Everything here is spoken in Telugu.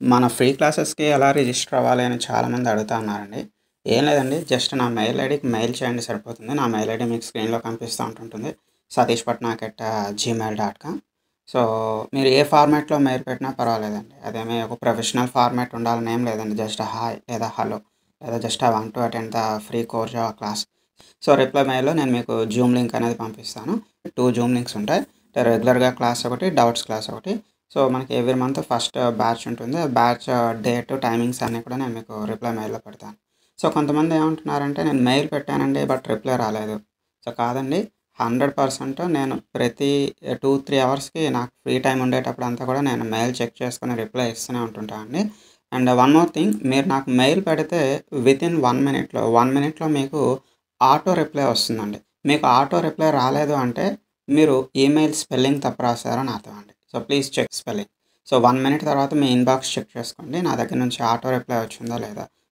మన ఫ్రీ క్లాసెస్‌కి ఎలా రిజిస్టర్ అవ్వాలి అని చాలామంది అడుగుతా ఉన్నారండి. ఏం లేదండి. జస్ట్ నా మెయిల్ ఐడీకి మెయిల్ చేయండి సరిపోతుంది. నా మెయిల్ ఐడీ మీకు స్క్రీన్‌లో కనిపిస్తా ఉంటుంటుంది. satishpatnak@gmail.com. సో, మీరు ఏ ఫార్మాట్‌లో మెయిల్ పెట్టినా పర్వాలేదండి. అదేమి ఒక ప్రొఫెషనల్ ఫార్మాట్ ఉండాలని ఏం లేదండి. జస్ట్ హాయ్ లేదా హలో లేదా just I want to attend the free core Java class. So, reply మెయిల్‌లో నేను మీకు జూమ్ లింక్ అనేది పంపిస్తాను. 2 జూమ్ లింక్స్ ఉంటాయి. రెగ్యులర్‌గా క్లాస్ ఒకటి, డౌట్స్ క్లాస్ ఒకటి. సో, మనకి ఎవ్రీ మంత్ ఫస్ట్ బ్యాచ్ ఉంటుంది. ఆ బ్యాచ్ డేట్, టైమింగ్స్ అన్నీ కూడా నేను మీకు రిప్లై మెయిల్‌లో పెడతాను. సో, కొంతమంది ఏమంటున్నారంటే నేను మెయిల్ పెట్టానండి బట్ రిప్లై రాలేదు. సో, కాదండి, 100% నేను ప్రతి 2, 3 అవర్స్‌కి నాకు ఫ్రీ టైమ్ ఉండేటప్పుడంతా కూడా నేను మెయిల్ చెక్ చేసుకొని రిప్లై ఇస్తూనే ఉంటుంటానండి. అండ్ వన్ మోర్ థింగ్, మీరు నాకు మెయిల్ పెడితే వితిన్ 1 మినిట్‌లో మీకు ఆటో రిప్లై వస్తుందండి. మీకు ఆటో రిప్లై రాలేదు అంటే మీరు ఈమెయిల్ స్పెల్లింగ్ తప్పు రాసారని అర్థం అండి. So, please check spelling. So, 1 minute తర్వాత మీ ఇన్‌బాక్స్ చెక్ చేసుకోండి. నా దగ్గర నుంచి ఆటో రిప్లై వచ్చిందా లేదా?